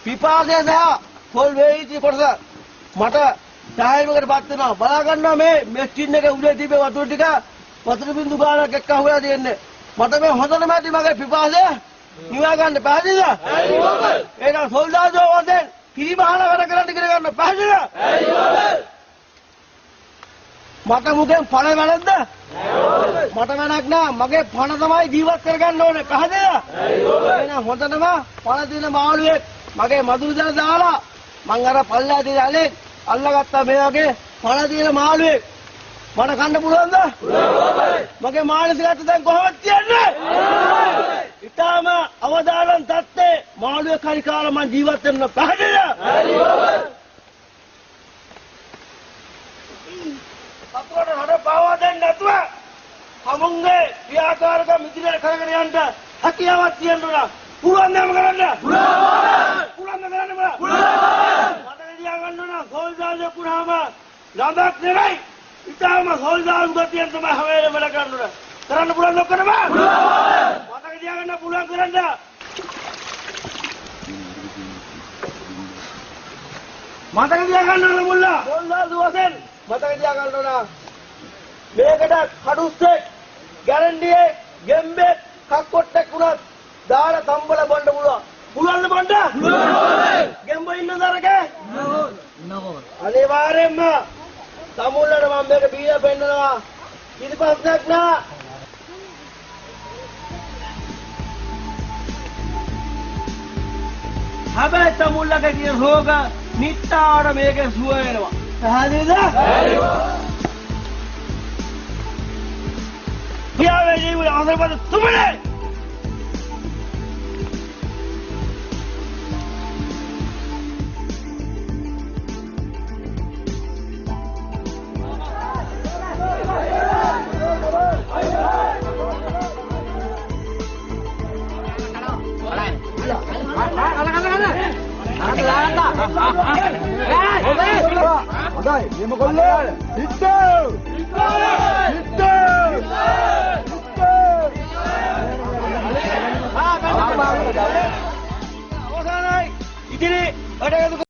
පිපාසය සහ පොල් වේවිච්ච කොටස මට ඡායමකට පත් වෙනවා. බලා ගන්නවා මේ මැෂින් එකේ උඩේ තිබේ වතුර ටික වතුර බින්දු ගානක් එක්ක අහුවලා තියෙන්නේ. මට මේ හොඳටම ඇති මගේ පිපාසය නිවා ගන්න පැහැදිලිද? ඇයි ඔබ? එහෙනම් සොල්දාදුවෝ වශයෙන් කිරිබහන වැඩ කරන්න ඉගෙන ගන්න පැහැදිලිද? ඇයි ඔබ? මට මුගෙන් පණ වැළඳ? මට වැඩක් නෑ. මගේ පණ තමයි ජීවත් කරගන්න ඕනේ. පැහැදිලිද? ඇයි ඔබ? එහෙනම් හොඳටම පණ දින මාළුවෙක් මගේ මදුරු දල දාලා මං අර පල්ලා දින අලෙක් අල්ලගත්තා මේ වගේ පණ දින මාළුවෙක්. මට කන්න පුළුවන්ද? මගේ මානසිකත්වය දැන් කොහොමද තියන්නේ? ඊටාම අවදානම් තත්ත්වේ මාළුවෙක් හරි කාලා මං ජීවත් වෙන්න පැහැදිලිද? ඇයි ඔබ? අපෝට හඩ පාවා දෙන්න නැතුව හමුන්ගේ ක්‍රියාකාරකම් ඉදිරියට කරගෙන යන්න හැකියාවක් තියෙන්න ඕන. පුළුවන් නෑම කරන්න. පුළුවන් කරන්න බෑ. මට දියා ගන්න ඕන සෝල්දාජ පුරාම ළඟක් නෙවෙයි. ඊටාම සෝල්දාජ ගතියෙන් තමයි හැම වෙලේම වැඩ කරන්න ඕන. කරන්න පුළුවන් නොකරම. මට දියා ගන්න පුළුවන් කරන්න. මට දියා ගන්න ඕන මුල්ලා. සෝල්දාජ වශයෙන් මතක තියාගන්න ඕන මේකට කඩුස්සෙක් ගැරන්ඩියේ ගෙම්බෙක් කක්කොට්ටෙක් වුණත් දාලා තම්බල බොන්න පුළුවන්ද බොන්න? ගෙම්බ ඉන්නද අරකේ? අනිවාර්යෙන්ම තමුල්ලට මම මේක බීලා පෙන්නනවා. කිසි ප්‍රශ්නයක් නෑ. හැබැයි තමුල්ලගේ තියෙන රෝග නිට්ටාවට මේකෙන් සුව වෙනවා. පැහැදිලිද? පියාවේ ජීවිතය අසරපද තුමනේ. හොඳයි මෙම කොල්ලෝ හිටෝ අවසානයි ඉතිරි වැඩ